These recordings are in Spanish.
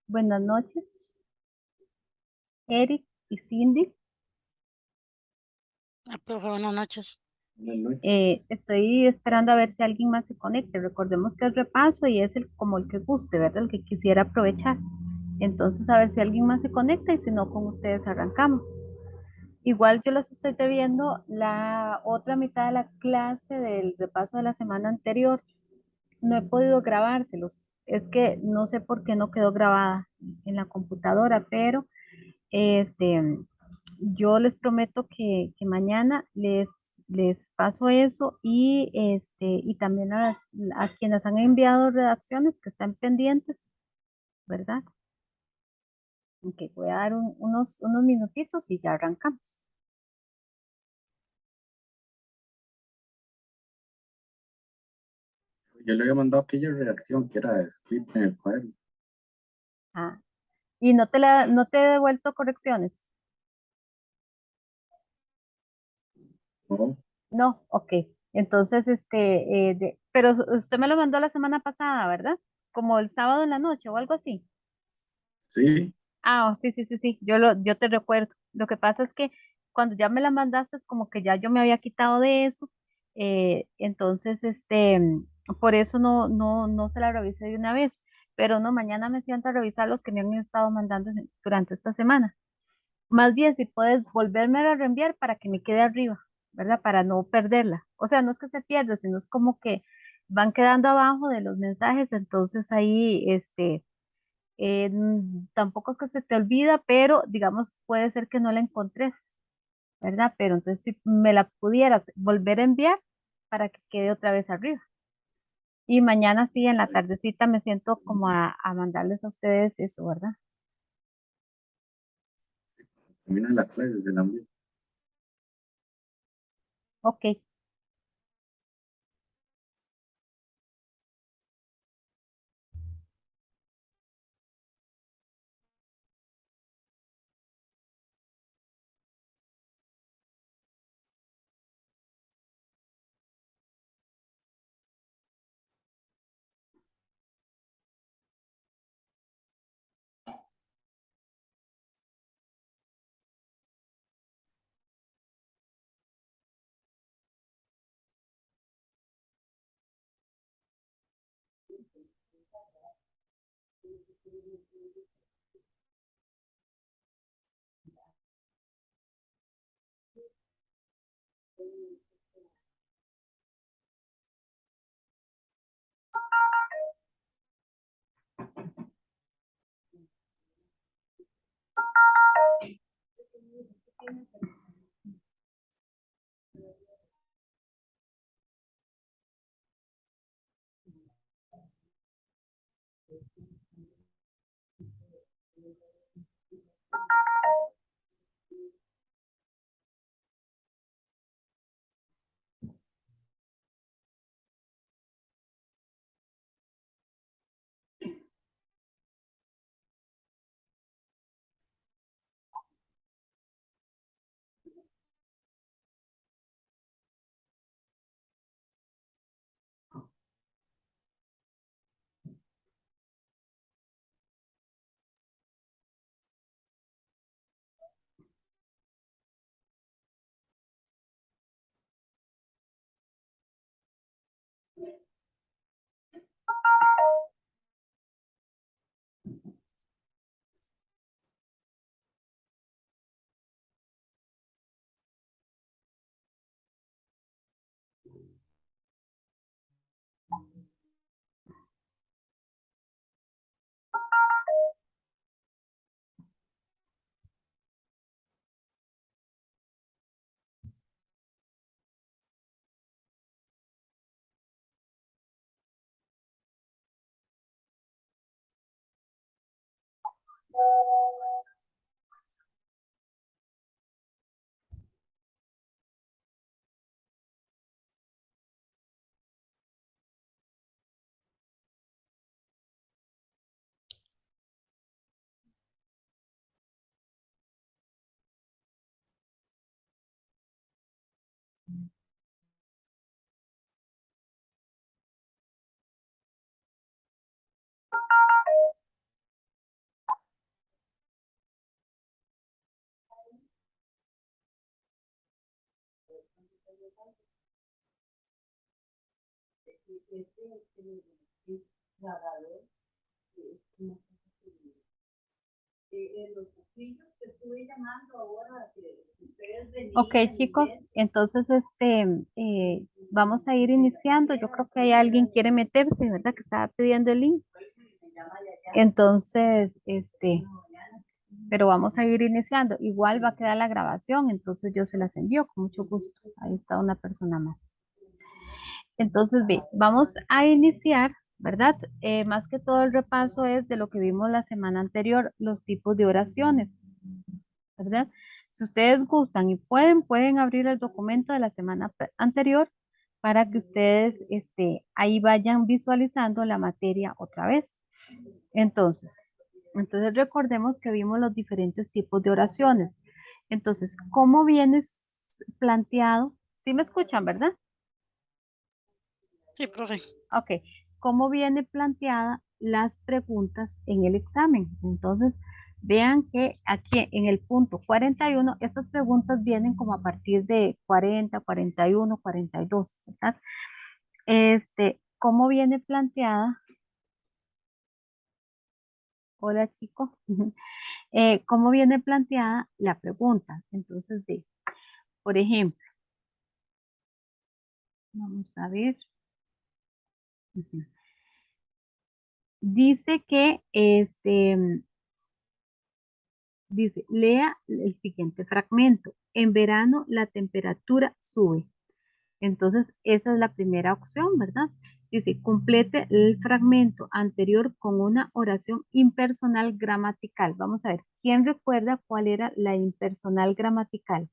Buenas noches, Eric y Cindy. Profe, buenas noches. Estoy esperando a ver si alguien más se conecte. Recordemos que es repaso y es como el que guste, ¿verdad? El que quisiera aprovechar. Entonces, a ver si alguien más se conecta y si no, con ustedes arrancamos. Igual yo les estoy debiendo la otra mitad de la clase del repaso de la semana anterior. No he podido grabárselos. Es que no sé por qué no quedó grabada en la computadora, pero este, yo les prometo que mañana les paso eso y también a quienes han enviado redacciones que están pendientes, ¿verdad? Ok, voy a dar unos minutitos y ya arrancamos. Yo le había mandado aquella redacción que era escrita en el cuaderno. Ah, y no te he devuelto correcciones. ¿No? No, ok. Entonces, pero usted me lo mandó la semana pasada, ¿verdad? Como el sábado en la noche o algo así. Sí, Ah, oh, sí, sí, sí, sí, yo te recuerdo. Lo que pasa es que cuando ya me la mandaste es como que ya yo me había quitado de eso, entonces, por eso no se la revisé de una vez, pero no, mañana me siento a revisar los que me han estado mandando durante esta semana. Más bien, si puedes volverme a reenviar para que me quede arriba, ¿verdad? Para no perderla. O sea, no es que se pierda, sino es como que van quedando abajo de los mensajes, entonces ahí, tampoco es que se te olvida, pero digamos, puede ser que no la encontres, ¿verdad? Pero entonces si me la pudieras volver a enviar para que quede otra vez arriba. Y mañana sí, en la tardecita me siento como a mandarles a ustedes eso, ¿verdad? termina la clase desde la mía. Ok. Ok, chicos, entonces vamos a ir iniciando. Yo creo que hay alguien que quiere meterse, ¿verdad? Que estaba pidiendo el link. Entonces, pero vamos a ir iniciando. Igual va a quedar la grabación, entonces yo se las envío con mucho gusto. Ahí está una persona más. Entonces, ve, vamos a iniciar, ¿verdad? Más que todo el repaso es de lo que vimos la semana anterior, los tipos de oraciones, ¿verdad? Si ustedes gustan y pueden abrir el documento de la semana anterior para que ustedes ahí vayan visualizando la materia otra vez. Entonces recordemos que vimos los diferentes tipos de oraciones. Entonces, ¿cómo viene planteado? ¿Sí me escuchan, verdad? Sí, profe. Ok, ¿cómo viene planteada las preguntas en el examen? Entonces, vean que aquí en el punto 41, estas preguntas vienen como a partir de 40, 41, 42, ¿verdad? ¿Cómo viene planteada? Hola, chicos. ¿Cómo viene planteada la pregunta? Entonces, por ejemplo, vamos a ver. Ujú. Dice que dice, lea el siguiente fragmento. En verano la temperatura sube. Entonces, esa es la primera opción, ¿verdad? Dice, complete el fragmento anterior con una oración impersonal gramatical. Vamos a ver, ¿quién recuerda cuál era la impersonal gramatical?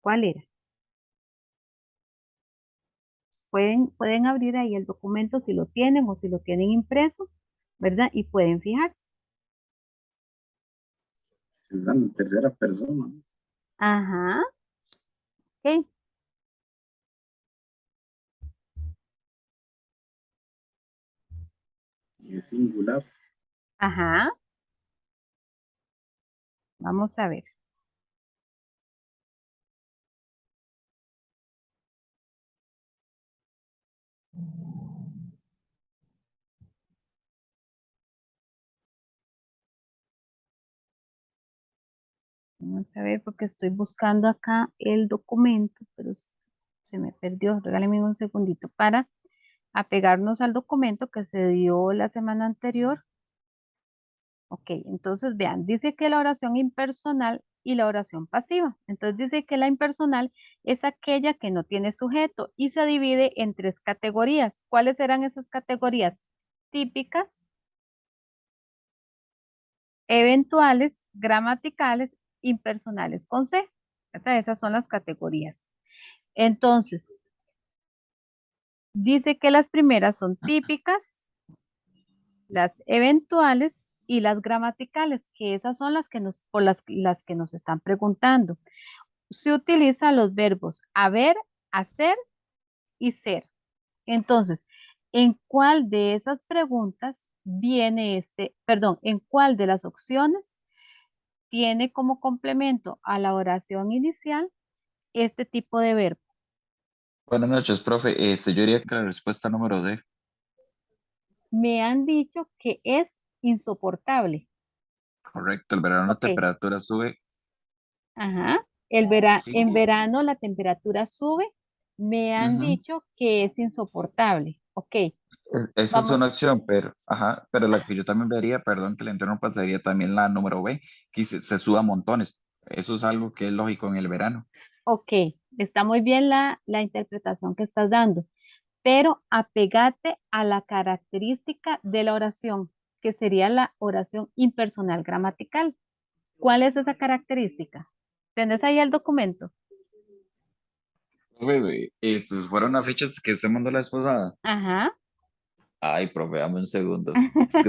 ¿Cuál era? Pueden abrir ahí el documento si lo tienen o si lo tienen impreso, ¿verdad? Y pueden fijarse. Se usan en tercera persona, ¿no? Ajá, ok. Y es singular. Ajá, vamos a ver. Vamos a ver porque estoy buscando acá el documento, pero se me perdió. Regáleme un segundito para apegarnos al documento que se dio la semana anterior. Ok, entonces vean, dice que la oración impersonal y la oración pasiva. Entonces dice que la impersonal es aquella que no tiene sujeto y se divide en tres categorías. ¿Cuáles eran esas categorías? Típicas, eventuales, gramaticales, impersonales con C. ¿Verdad? Esas son las categorías. Entonces, dice que las primeras son típicas, las eventuales y las gramaticales, que esas son las que por las que nos están preguntando. Se utilizan los verbos haber, hacer y ser. Entonces, ¿en cuál de esas preguntas viene en cuál de las opciones tiene como complemento a la oración inicial este tipo de verbo? Buenas noches, profe. Yo diría que la respuesta número D. Me han dicho que es insoportable. Correcto, el verano la Ok, temperatura sube. ajá. Sí. En verano la temperatura sube. Me han Ujú. dicho que es insoportable. Ok, Esa es vamos. una opción, pero, ajá, pero la que yo también vería, perdón que le interrumpa, sería también la número B, que se suda montones. Eso es algo que es lógico en el verano. Ok, está muy bien la interpretación que estás dando, pero apegate a la característica de la oración, que sería la oración impersonal gramatical. ¿Cuál es esa característica? ¿Tenés ahí el documento? Profe, esas fueron las fechas que usted mandó la vez pasada. Ajá, Ay, profe, dame un segundo. Es que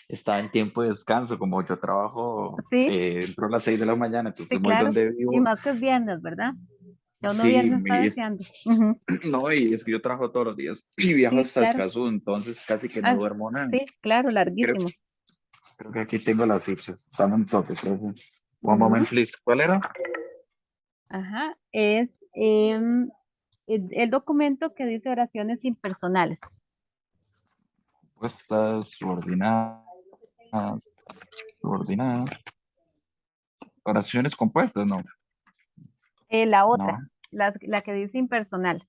está en tiempo de descanso, como yo trabajo, sí, entro a las 6 de la mañana, sí, entonces voy claro. donde Y vivo. más que es viernes, ¿verdad? Ya uno Sí, viernes está deseando. Ujú. no, y es que yo trabajo todos los días y viajo Sí, hasta claro. Escazú, entonces casi que no Ah, duermo nada. sí, claro, Creo, larguísimo. creo que aquí tengo las fichas, están un toque, profe. One Ujú. moment, please. ¿Cuál era? Ajá, es el documento que dice oraciones impersonales. Respuestas subordinadas, subordinadas. Oraciones compuestas, no, La no. otra, la que dice impersonal.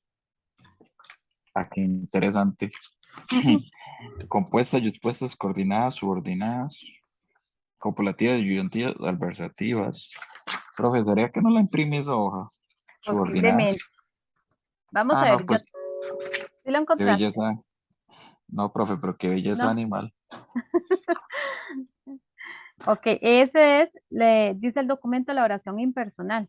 Ah, qué interesante. Compuestas, dispuestas, coordinadas, subordinadas, copulativas, disyuntivas, adversativas. Profe, ¿sería que no la imprimí esa hoja? Subordinadas. Posiblemente. Vamos Ah, a no, ver, yo, pues ¿sí lo qué encontraste? belleza. No, profe, pero qué belleza No. animal. Ok, ese es, le dice el documento, la oración impersonal.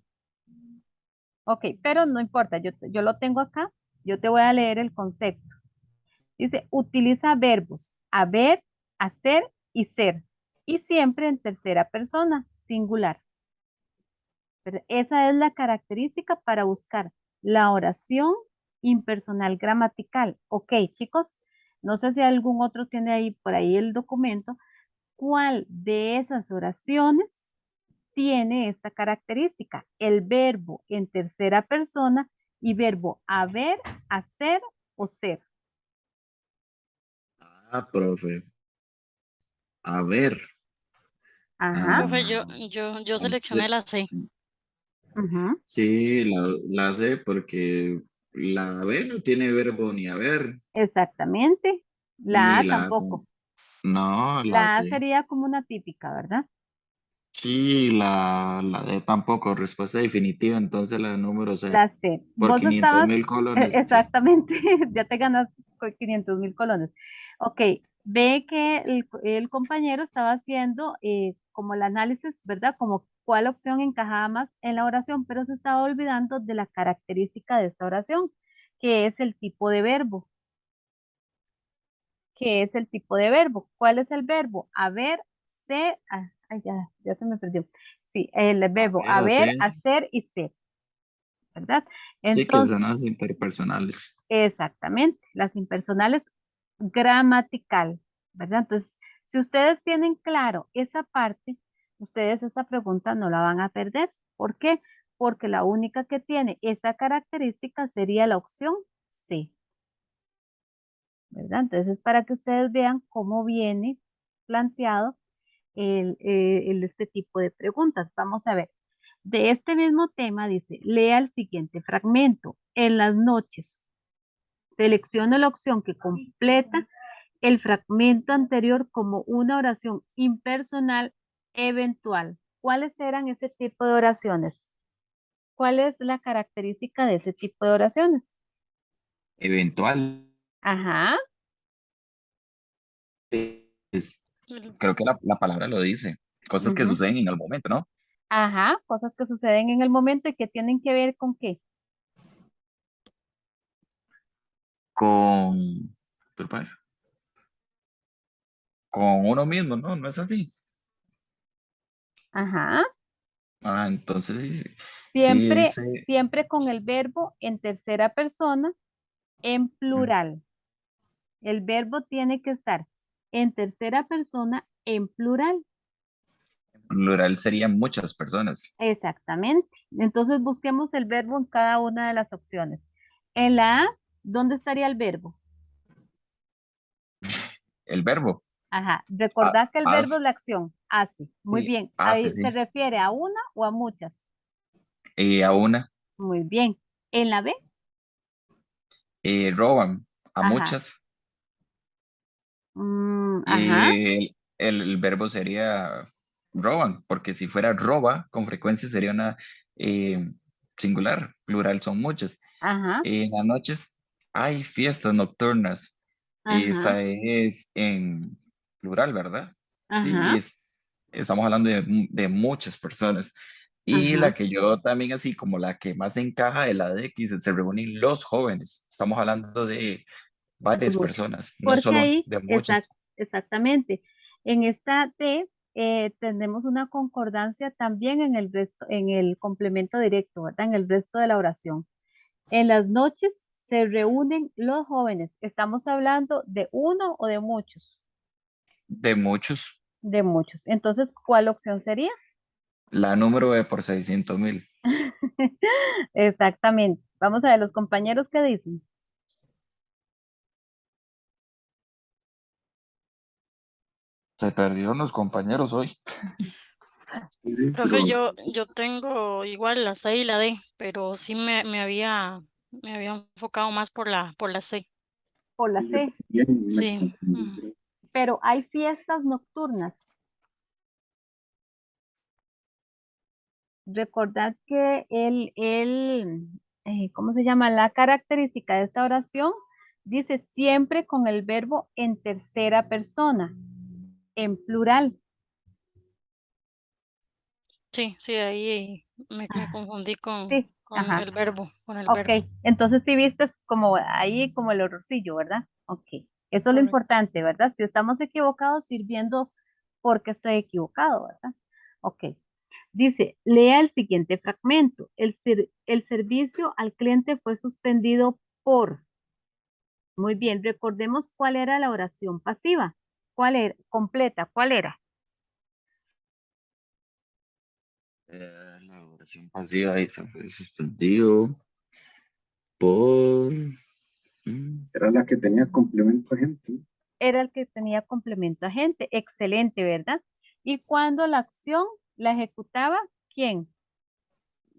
Ok, pero no importa, yo lo tengo acá, yo te voy a leer el concepto. Dice, utiliza verbos haber, hacer y ser, y siempre en tercera persona, singular. Pero esa es la característica para buscar la oración impersonal gramatical. Ok, chicos, no sé si algún otro tiene ahí por ahí el documento. ¿Cuál de esas oraciones tiene esta característica? El verbo en tercera persona y verbo haber, hacer o ser. Ah, profe. A ver. Ajá. Profe, Ah, yo seleccioné hace- la C. Ujú. sí, la sé porque la B no tiene verbo ni haber, Exactamente. La ni A la A tampoco. no, la La A C. sería como una típica, ¿verdad? Sí, la D tampoco, respuesta definitiva, entonces la número C, La C. por Vos 500 estabas, mil colones, sí. exactamente, ya te ganas con 500.000 colones. Ok, ve que el compañero estaba haciendo como el análisis, ¿verdad? Como cuál opción encajaba más en la oración, pero se estaba olvidando de la característica de esta oración, que es el tipo de verbo. ¿Qué es el tipo de verbo? ¿Cuál es el verbo? Haber, ser, ay, ya se me perdió. Sí, el A verbo ver, haber, hacer, hacer y ser, ¿verdad? sí que Entonces, son las interpersonales. exactamente, las impersonales gramatical, ¿verdad? Entonces, si ustedes tienen claro esa parte, ustedes esta pregunta no la van a perder. ¿Por qué? Porque la única que tiene esa característica sería la opción C, ¿verdad? Entonces, para que ustedes vean cómo viene planteado este tipo de preguntas. Vamos a ver. De este mismo tema dice, lea el siguiente fragmento. En las noches, selecciona la opción que completa el fragmento anterior como una oración impersonal eventual. ¿Cuáles eran ese tipo de oraciones? ¿Cuál es la característica de ese tipo de oraciones? Eventual, Ajá, es- El- creo que la palabra lo dice, cosas que ujú, suceden en el momento, ¿no? ajá, cosas que suceden en el momento y que tienen que ver con qué. Con, con uno mismo, ¿no? ¿No es así? Ajá, Ah, entonces sí, sí, sí siempre, dice siempre con el verbo en tercera persona en mm, plural. El verbo tiene que estar en tercera persona en plural. plural serían muchas personas. Exactamente. Entonces busquemos el verbo en cada una de las opciones. En la A, ¿dónde estaría el verbo? El verbo, Ajá. ah, Recordad que el verbo es la acción. Hace. Muy sí, bien. hace, Ahí se sí. refiere a una o a muchas. A una, Muy bien. En la B, roban a ajá. muchas. Ajá. El verbo sería roban, porque si fuera roba, con frecuencia sería una eh, singular, plural son muchas. Ajá. En las noches hay fiestas nocturnas. Ajá. Esa es en plural, ¿verdad? Sí, Ajá. estamos hablando de muchas personas. Y Ajá. la que yo también, así como la que más encaja es la de que se reúnen los jóvenes. Estamos hablando de De varias muchas. personas, no Porque solo ahí, de muchas. exactamente. En esta D tenemos una concordancia también en el resto, en el complemento directo, ¿verdad? En el resto de la oración. En las noches se reúnen los jóvenes. ¿Estamos hablando de uno o de muchos? De muchos. De muchos. Entonces, ¿cuál opción sería? La número de por 600.000. Exactamente. Vamos a ver los compañeros qué dicen. Se perdieron los compañeros hoy. Sí, sí, Profe, yo tengo igual la C y la D, pero sí me había enfocado más por la C. Por la yo C. también me Sí. confundí. Pero hay fiestas nocturnas. Recordad que ¿cómo se llama? La característica de esta oración dice siempre con el verbo en tercera persona, en plural. Sí, sí, ahí me confundí Sí, ajá. con el Ok, verbo. entonces sí viste como ahí como el horrorcillo, ¿verdad? Ok, eso es lo Correcto. importante, ¿verdad? Si estamos equivocados, ir viendo por qué estoy equivocado, ¿verdad? Ok, dice, lea el siguiente fragmento. El servicio al cliente fue suspendido por. Muy bien, recordemos cuál era la oración pasiva. ¿Cuál era? Completa, ¿cuál era? La oración pasiva ahí se fue suspendido por... Era la que tenía complemento agente. Era el que tenía complemento agente. Excelente, ¿verdad? Y cuando la acción la ejecutaba, ¿quién?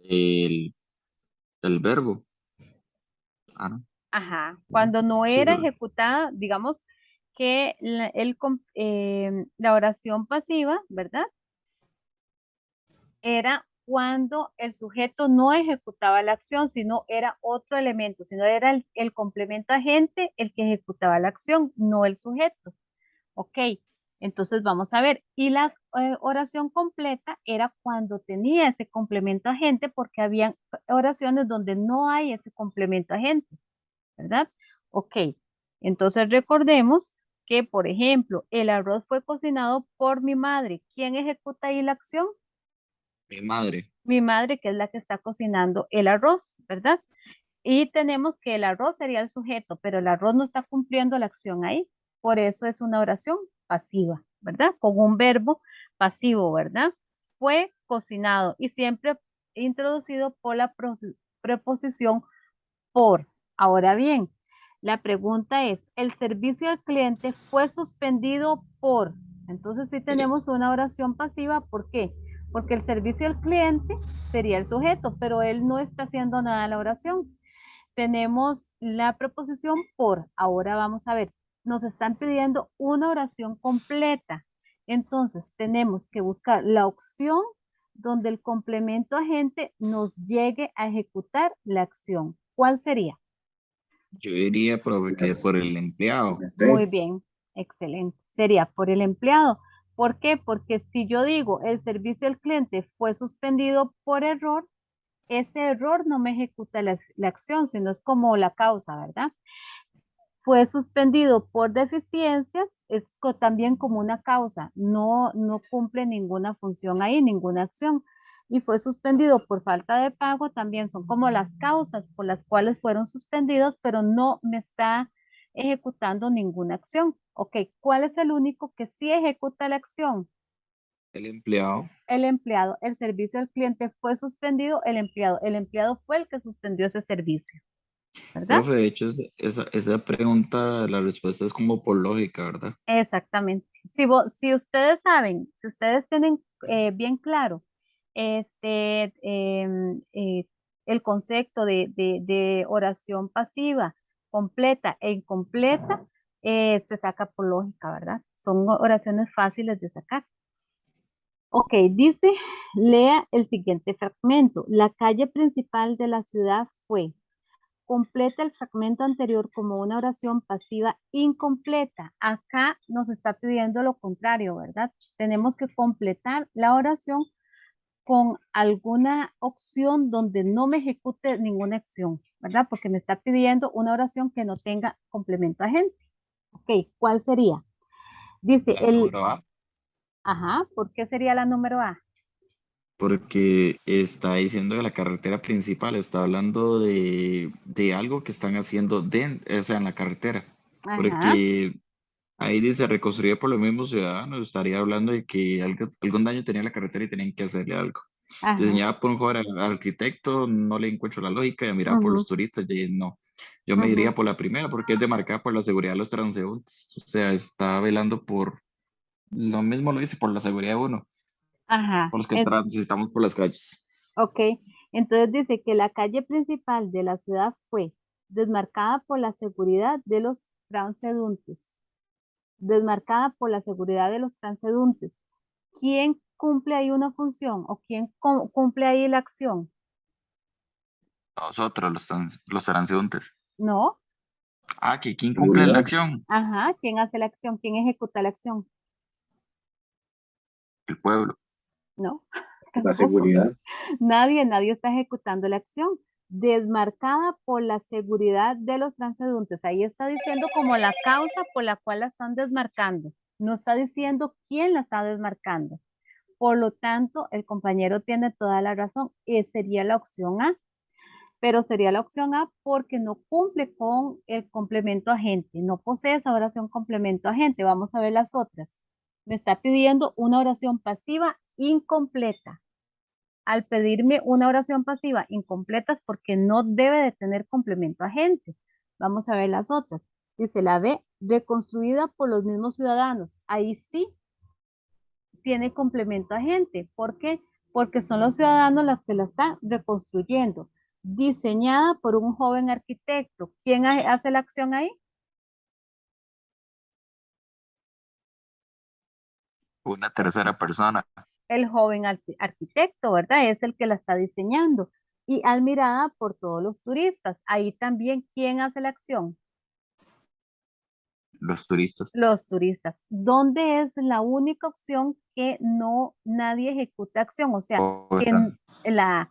el, el verbo. Ah, no. Ajá. Cuando no Sí, era ejecutada, digamos que la oración pasiva, ¿verdad? Era cuando el sujeto no ejecutaba la acción, sino era otro elemento, sino era el complemento agente el que ejecutaba la acción, no el sujeto. Ok, entonces vamos a ver. Y la oración completa era cuando tenía ese complemento agente, porque había oraciones donde no hay ese complemento agente, ¿verdad? Ok, entonces recordemos que, por ejemplo, el arroz fue cocinado por mi madre. ¿Quién ejecuta ahí la acción? Mi madre. Mi madre, que es la que está cocinando el arroz, ¿verdad? Y tenemos que el arroz sería el sujeto, pero el arroz no está cumpliendo la acción ahí. Por eso es una oración pasiva, ¿verdad? Con un verbo pasivo, ¿verdad? Fue cocinado y siempre introducido por la preposición por. Ahora bien, la pregunta es, ¿el servicio al cliente fue suspendido por? Entonces sí Eh, tenemos una oración pasiva. ¿Por qué? Porque el servicio al cliente sería el sujeto, pero él no está haciendo nada en la oración. Tenemos la preposición por. Ahora vamos a ver, nos están pidiendo una oración completa. Entonces tenemos que buscar la opción donde el complemento agente nos llegue a ejecutar la acción. ¿Cuál sería? yo diría, profe, que por el empleado. Muy Sí, bien, excelente. Sería por el empleado. ¿Por qué? Porque si yo digo el servicio al cliente fue suspendido por error, ese error no me ejecuta la acción, sino es como la causa, ¿verdad? Fue suspendido por deficiencias, es también como una causa, no cumple ninguna función ahí, ninguna acción. Y fue suspendido por falta de pago, también son como las causas por las cuales fueron suspendidos, pero no me está ejecutando ninguna acción. Ok, ¿cuál es el único que sí ejecuta la acción? El empleado. El empleado. El servicio al cliente fue suspendido, el empleado. El empleado fue el que suspendió ese servicio, ¿verdad? Profe, de hecho, esa pregunta, la respuesta es como por lógica, ¿verdad? Exactamente. Si ustedes saben, si ustedes tienen bien claro el concepto de oración pasiva, completa e incompleta, se saca por lógica, ¿verdad? Son oraciones fáciles de sacar. Ok, dice, lea el siguiente fragmento. La calle principal de la ciudad fue. Completa el fragmento anterior como una oración pasiva incompleta. Acá nos está pidiendo lo contrario, ¿verdad? Tenemos que completar la oración con alguna opción donde no me ejecute ninguna acción, ¿verdad? Porque me está pidiendo una oración que no tenga complemento agente. Ok, ¿cuál sería? Dice, La número A. Ajá, ¿por qué sería la número A? Porque está diciendo que la carretera principal, está hablando de algo que están haciendo o sea, en la carretera. Ajá, Porque ahí dice reconstruida por los mismos ciudadanos, estaría hablando de que algún daño tenía la carretera y tenían que hacerle algo. ajá, Diseñada por un joven arquitecto, no le encuentro la lógica, y mirada por ujú, los turistas, y no. Yo me ujú, iría por la primera porque es demarcada por la seguridad de los transeúntes. O sea, está velando por, lo mismo lo dice, por la seguridad de uno, ajá. por los que transitamos por las calles. Ok, entonces dice que la calle principal de la ciudad fue desmarcada por la seguridad de los transeúntes. Desmarcada por la seguridad de los transeúntes. ¿Quién cumple ahí una función o quién cumple ahí la acción? Nosotros, los transeúntes. No, Ah, que ¿quién cumple la Seguridad, acción? ajá, ¿quién hace la acción? ¿Quién ejecuta la acción? El pueblo. No, la tampoco. seguridad, Nadie está ejecutando la acción. Desmarcada por la seguridad de los transeúntes. Ahí está diciendo como la causa por la cual la están desmarcando. No está diciendo quién la está desmarcando. Por lo tanto, el compañero tiene toda la razón. Sería la opción A. Pero sería la opción A porque no cumple con el complemento agente. No posee esa oración complemento agente. Vamos a ver las otras. Me está pidiendo una oración pasiva incompleta. Al pedirme una oración pasiva incompleta es porque no debe de tener complemento agente. Vamos a ver las otras. Dice la B, reconstruida por los mismos ciudadanos. Ahí sí tiene complemento agente. ¿Por qué? Porque son los ciudadanos los que la están reconstruyendo. Diseñada por un joven arquitecto. ¿Quién hace la acción ahí? Una tercera persona. El joven arquitecto, ¿verdad? Es el que la está diseñando. Y admirada por todos los turistas. Ahí también, ¿quién hace la acción? Los turistas. Los turistas. ¿Dónde es la única opción que no nadie ejecuta acción? O sea, que Otra. la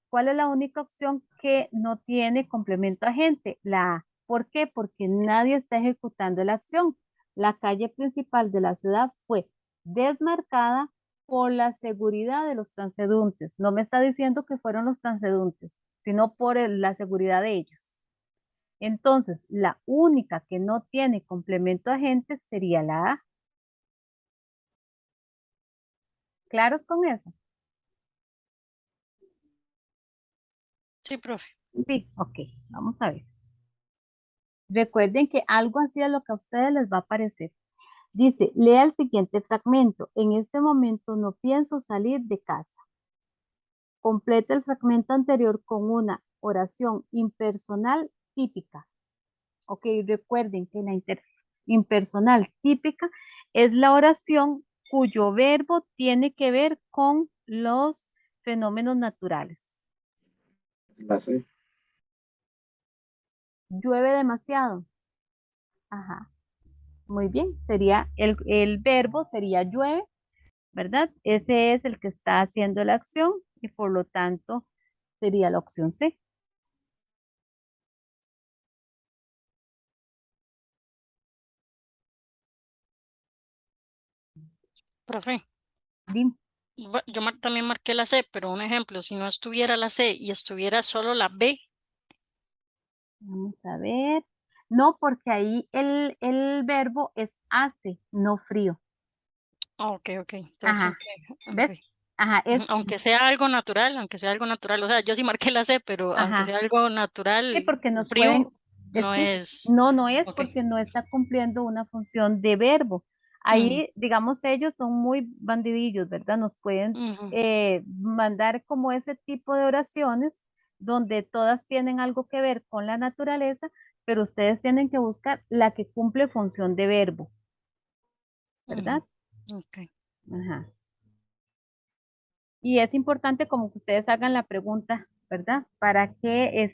¿cuál es la única opción que no tiene complemento agente? La A. ¿Por qué? Porque nadie está ejecutando la acción. La calle principal de la ciudad fue desmarcada por la seguridad de los transeúntes. No me está diciendo que fueron los transeúntes, sino por la seguridad de ellos. Entonces, la única que no tiene complemento agente sería la A. ¿Claros con eso? Sí, profe. Sí, ok, vamos a ver. Recuerden que algo así es lo que a ustedes les va a parecer. Dice, lea el siguiente fragmento. En este momento no pienso salir de casa. Completa el fragmento anterior con una oración impersonal típica. Ok, recuerden que la impersonal típica es la oración cuyo verbo tiene que ver con los fenómenos naturales. la C, Llueve demasiado. Ajá, muy bien. Sería el verbo sería llueve, ¿verdad? Ese es el que está haciendo la acción y por lo tanto sería la opción C. Profe, Dim, yo también marqué la C, pero un ejemplo, si no estuviera la C y estuviera solo la B. vamos a ver. No, porque ahí el verbo es hace, no frío. Ok, ok. Ajá, Entonces, ¿ves? ok. Ajá, Ujú, es, aunque sea algo natural, aunque sea algo natural. O sea, yo sí marqué la C, pero aunque ajá. sea algo Sí, natural, porque nos pueden, frío, no sí, es. no es Ok. porque no está cumpliendo una función de verbo. Ujú, Ahí, digamos, ellos son muy bandidillos, ¿verdad? Nos pueden ujú, mandar como ese tipo de oraciones donde todas tienen algo que ver con la naturaleza, pero ustedes tienen que buscar la que cumple función de verbo, ¿verdad? ujú. Ok. Ajá. Y es importante como que ustedes hagan la pregunta, ¿verdad? Para que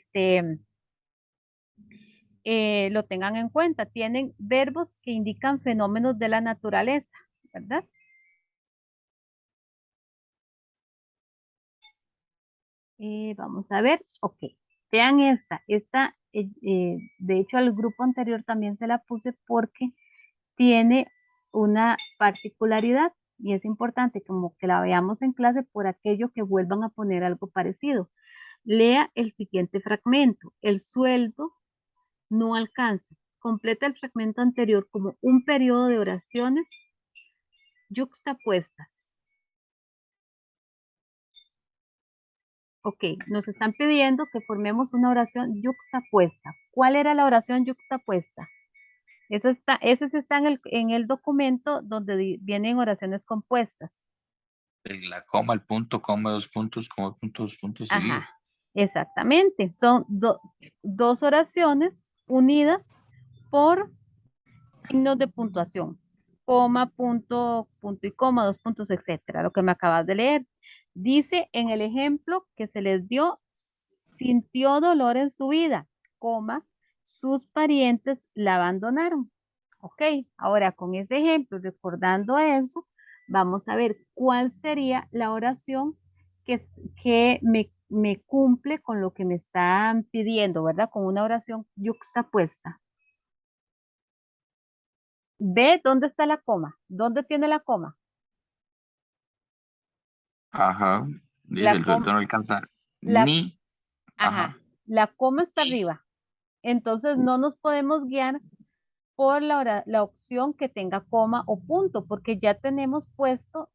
lo tengan en cuenta. Tienen verbos que indican fenómenos de la naturaleza, ¿verdad? Vamos a ver, ok. Vean de hecho al grupo anterior también se la puse porque tiene una particularidad y es importante como que la veamos en clase por aquello que vuelvan a poner algo parecido. Lea el siguiente fragmento. El sueldo no alcanza. Completa el fragmento anterior como un periodo de oraciones yuxtapuestas. Ok, nos están pidiendo que formemos una oración yuxtapuesta. ¿Cuál era la oración yuxtapuesta? Ese está en el documento donde vienen oraciones compuestas. La coma, el punto, coma, dos puntos, dos puntos seguidos. Ajá, exactamente. Son dos oraciones unidas por signos de puntuación. Coma, punto, punto y coma, dos puntos, etcétera. Lo que me acabas de leer. Dice en el ejemplo que se les dio, sintió dolor en su vida, coma, sus parientes la abandonaron. Ok, ahora con ese ejemplo, recordando eso, vamos a ver cuál sería la oración que me cumple con lo que me están pidiendo, ¿verdad? Con una oración yuxtapuesta. Ve dónde está la coma, dónde tiene la coma. Ajá. Dice, La el sueldo coma, no alcanza la, ni. ajá, Ajá. la coma está Ni. arriba. Entonces no nos podemos guiar por la opción que tenga coma o punto, porque ya tenemos puesto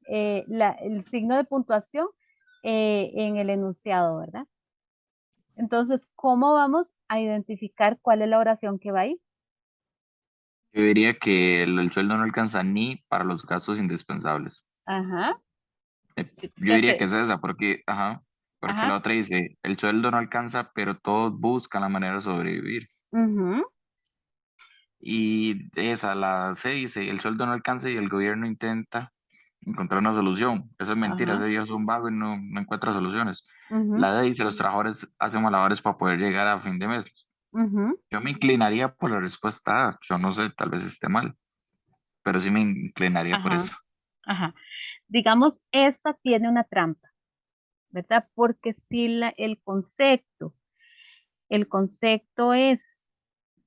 el signo de puntuación en el enunciado, ¿verdad? Entonces, ¿cómo vamos a identificar cuál es la oración que va ahí? Yo diría que el sueldo no alcanza ni para los gastos indispensables. Ajá, Yo ¿qué diría que sé? es esa, porque, ajá, porque la Ajá, otra dice, el sueldo no alcanza, pero todos buscan la manera de sobrevivir. ujú, Y esa, la C dice, el sueldo no alcanza y el gobierno intenta encontrar una solución. Eso es mentira, ajá, ese viejo es un vago y no encuentra soluciones. ujú, La D dice, los trabajadores hacen malabares para poder llegar a fin de mes. ujú, Yo me inclinaría por la respuesta A. Yo no sé, tal vez esté mal, pero sí me inclinaría por ajá, eso. ajá. Digamos, esta tiene una trampa, ¿verdad? Porque si el concepto es,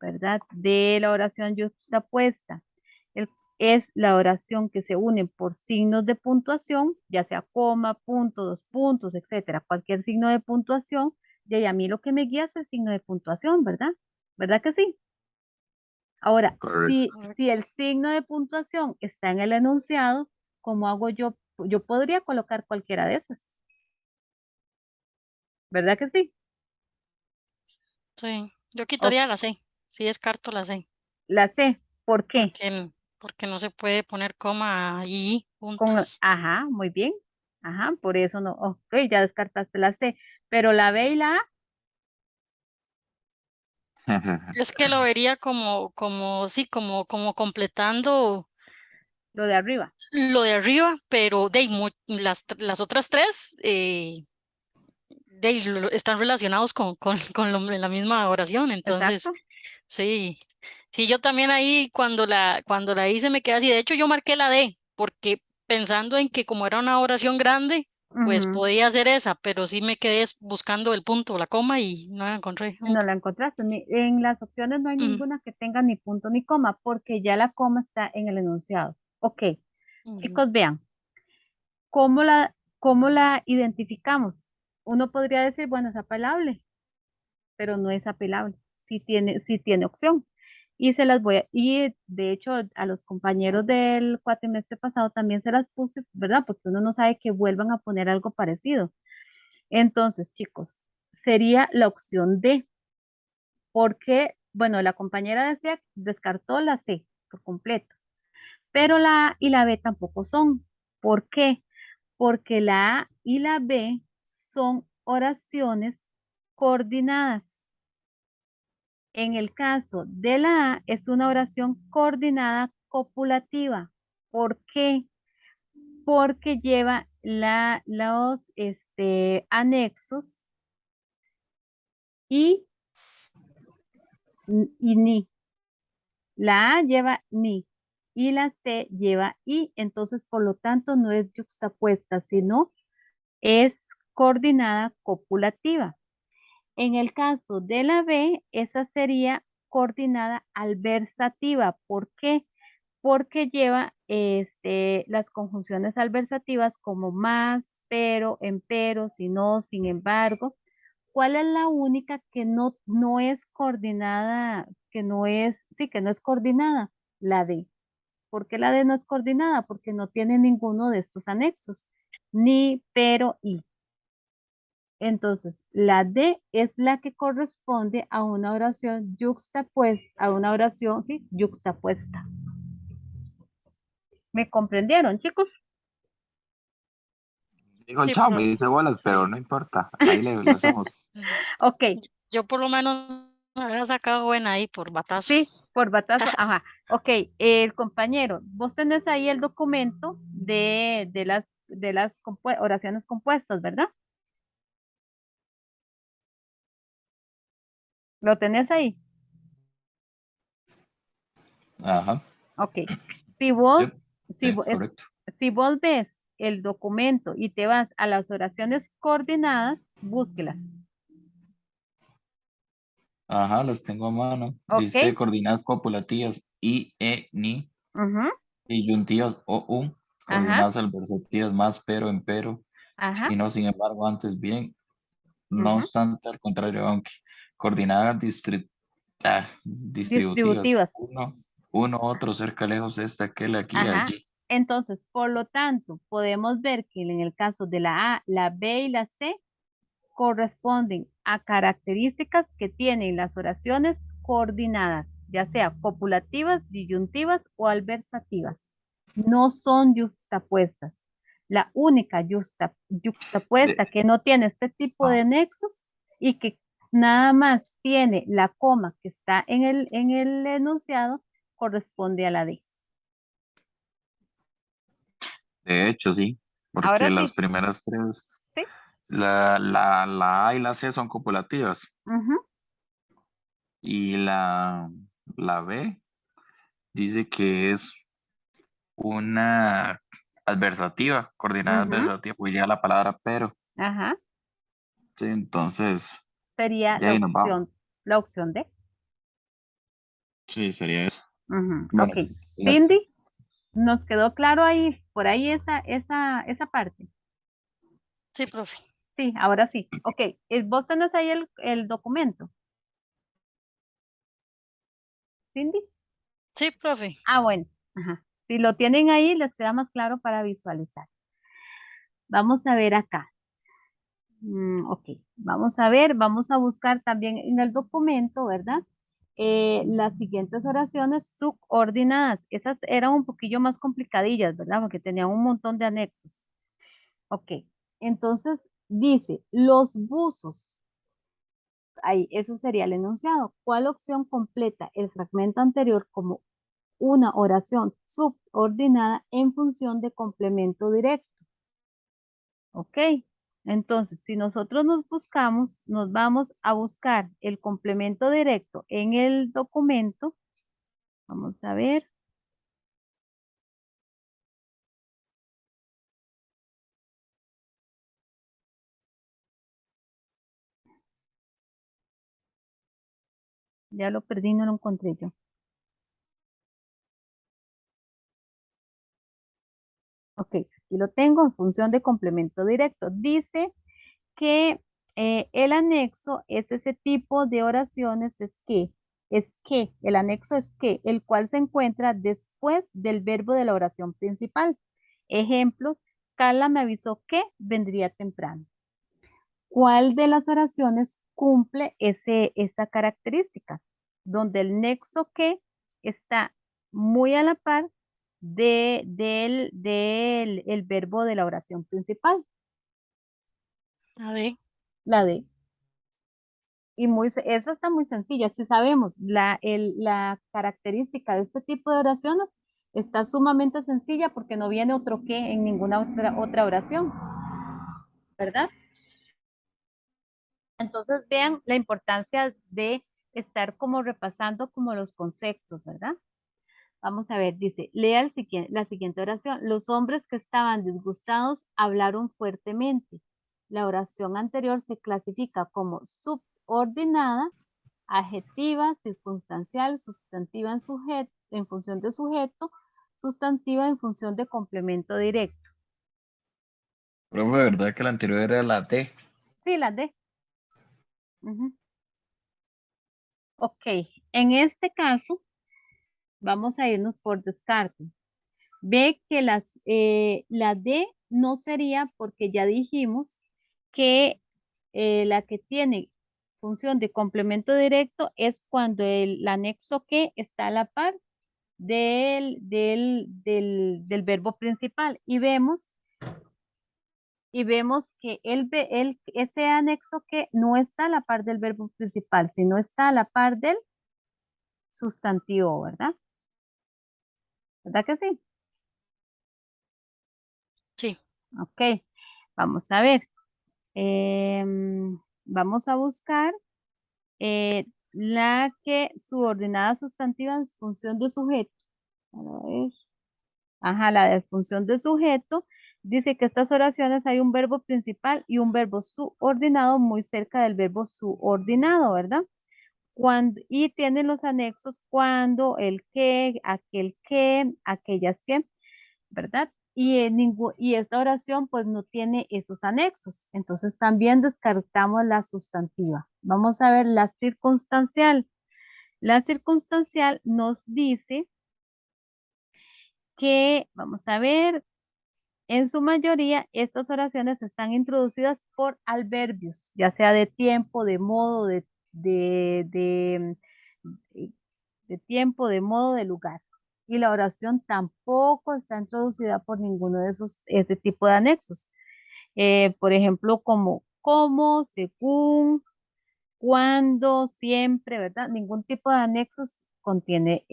¿verdad? De la oración yuxtapuesta, el- es la oración que se une por signos de puntuación, ya sea coma, punto, dos puntos, etcétera, cualquier signo de puntuación, y ahí a mí lo que me guía es el signo de puntuación, ¿verdad? ¿Verdad que sí? Ahora, Correcto. si el signo de puntuación está en el enunciado, ¿cómo hago yo? Yo podría colocar cualquiera de esas, ¿verdad que sí? Sí, yo O quitaría la C. Sí, descarto la C. la C, ¿por qué? Porque no se puede poner coma y puntos. Ajá, muy bien. Ajá, por eso no, ok, ya descartaste la C, pero la B y la A, Es que lo vería sí, como completando lo de arriba. lo de arriba, pero las otras tres están relacionados con la misma oración. Entonces, Exacto. sí, sí, yo también ahí cuando la hice me quedé así. De hecho, yo marqué la D, porque pensando en que como era una oración grande, pues Ujú. podía hacer esa, pero sí me quedé buscando el punto, la coma y no la encontré No nunca. la encontraste. En las opciones no hay Ujú, ninguna que tenga ni punto ni coma, porque ya la coma está en el enunciado. Ok, ujú. chicos, vean, ¿cómo la identificamos? Uno podría decir, bueno, es apelable, pero no es apelable. Sí tiene opción. Y de hecho a los compañeros del cuatrimestre pasado también se las puse, ¿verdad? Porque uno no sabe que vuelvan a poner algo parecido. Entonces, chicos, sería la opción D, porque, bueno, la compañera decía, descartó la C por completo, pero la A y la B tampoco son. ¿Por qué? Porque la A y la B son oraciones coordinadas. En el caso de la A, es una oración coordinada copulativa. ¿Por qué? Porque lleva los anexos y, y ni. La A lleva ni y la C lleva y, entonces por lo tanto no es yuxtapuesta, sino es coordinada copulativa. En el caso de la B, esa sería coordinada adversativa. ¿Por qué? porque lleva las conjunciones adversativas como más, pero, empero, si no, sin embargo. ¿Cuál es la única que no es coordinada, que no es coordinada? La D. ¿Por qué la D no es coordinada? Porque no tiene ninguno de estos anexos, ni, pero, y. Entonces, la D es la que corresponde a una oración yuxtapuesta, a una oración, ¿sí? Yuxtapuesta. ¿Me comprendieron, chicos? Dijo el Sí, chavo, me dice bolas, pero no importa. Ahí le hacemos. Ok, yo por lo menos me había sacado buena ahí por batazo. sí, por batazo, ajá. Ok, el compañero, vos tenés ahí el documento de las oraciones compuestas, ¿verdad? ¿Lo tenés ahí? Ajá. Ok. Si vos, Yep, si, sí, vo- es- correcto. si vos ves el documento y te vas a las oraciones coordinadas, búsquelas. Ajá, las tengo a mano. Ok. Dice coordenadas copulativas I, E, ni, Ujú, disyuntivas o, u, ajá, coordenadas adversativas más, pero, empero, ajá, si no, sin embargo, antes, bien, no ujú. obstante, al contrario, aunque, coordenadas distributivas, Distributivas. uno, otro, cerca, lejos, este, aquel, aquí, Ajá. allí. Entonces, por lo tanto, podemos ver que en el caso de la A, la B y la C corresponden a características que tienen las oraciones coordinadas, ya sea copulativas, disyuntivas o adversativas. No son yuxtapuestas. La única yuxtapuesta De, que no tiene este tipo ah, de nexos y que nada más tiene la coma que está en el enunciado corresponde a la D. de hecho, sí, porque Ahora las sí, primeras tres, ¿sí? la A y la C son copulativas, Ujú, y la B dice que es una adversativa, coordinada ujú, adversativa, pues ya la palabra pero. ajá. Sí, entonces, Sería de ahí nos vamos. la opción D. Sí, sería eso. Ujú, Bueno, ok. la- Cindy, ¿nos quedó claro ahí, por ahí esa parte? Sí, profe. Sí, ahora sí. Ok, vos tenés ahí el documento, Cindy. Sí, profe. Ah, bueno. Ajá. Si lo tienen ahí, les queda más claro para visualizar. Vamos a ver acá. Ok, vamos a ver, vamos a buscar también en el documento, ¿verdad? Las siguientes oraciones subordinadas. Esas eran un poquillo más complicadillas, ¿verdad? Porque tenían un montón de anexos. Ok, entonces dice, los buzos. Ahí, eso sería el enunciado. ¿Cuál opción completa el fragmento anterior como una oración subordinada en función de complemento directo? ¿Ok? Entonces, si nosotros nos vamos a buscar el complemento directo en el documento. Vamos a ver. Ya lo perdí, no lo encontré yo. Ok, aquí lo tengo en función de complemento directo. Dice que el anexo es ese tipo de oraciones, el anexo es que, el cual se encuentra después del verbo de la oración principal. Ejemplos, Carla me avisó que vendría temprano. ¿Cuál de las oraciones cumple esa característica? Donde el nexo que está muy a la par del el verbo de la oración principal, A ver. la de. Esa está muy sencilla. Si sabemos la característica de este tipo de oraciones, está sumamente sencilla porque no viene otro que en ninguna otra oración, ¿verdad? Entonces vean la importancia de estar como repasando como los conceptos, ¿verdad? Vamos a ver, dice, lea la siguiente oración. Los hombres que estaban disgustados hablaron fuertemente. La oración anterior se clasifica como subordinada, adjetiva, circunstancial, sustantiva en función de sujeto, sustantiva en función de complemento directo. Profe, ¿verdad que la anterior era la D? Sí, la D. Ujú. Ok, en este caso vamos a irnos por descarte. Ve que la D no sería porque ya dijimos que la que tiene función de complemento directo es cuando el anexo que está a la par del verbo principal y vemos que ese anexo que no está a la par del verbo principal, sino está a la par del sustantivo, ¿verdad? ¿Verdad que sí? Sí, Ok, vamos a ver. Vamos a buscar la que subordinada sustantiva en función de sujeto. A ver. Ajá, la de función de sujeto. Dice que estas oraciones hay un verbo principal y un verbo subordinado muy cerca del verbo subordinado, ¿verdad? Y tienen los anexos cuando, el que, aquel que, aquellas que, ¿verdad? Y esta oración pues no tiene esos anexos. Entonces también descartamos la sustantiva. Vamos a ver la circunstancial. La circunstancial nos dice que, vamos a ver, en su mayoría estas oraciones están introducidas por adverbios, ya sea de tiempo, de modo, de tiempo, de modo, de lugar. Y la oración tampoco está introducida por ninguno de ese tipo de anexos. Por ejemplo, como, según, cuando, siempre, ¿verdad? Ningún tipo de anexos contiene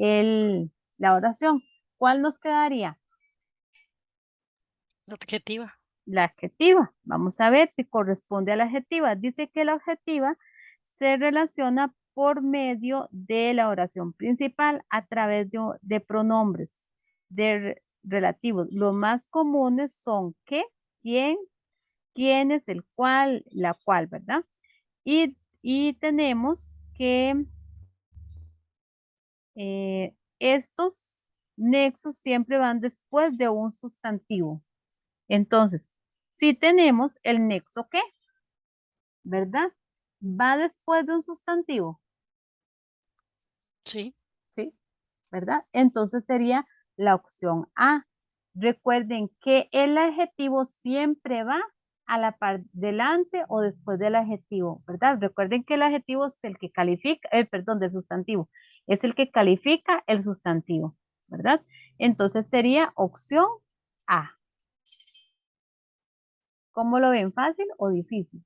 la oración. ¿Cuál nos quedaría? la adjetiva. La adjetiva. Vamos a ver si corresponde a la adjetiva. Dice que la adjetiva se relaciona por medio de la oración principal a través de pronombres relativos. Los más comunes son qué, quién, quiénes, el cual, la cual, ¿verdad? Y tenemos que estos nexos siempre van después de un sustantivo. Entonces, si tenemos el nexo que, ¿verdad? Va después de un sustantivo, Sí, ¿sí? ¿Verdad? Entonces sería la opción A. Recuerden que el adjetivo siempre va a la par delante o después del adjetivo, ¿verdad? Recuerden que el adjetivo es el que califica, perdón, del sustantivo, es el que califica el sustantivo, ¿verdad? Entonces sería opción A. ¿Cómo lo ven? ¿Fácil o difícil?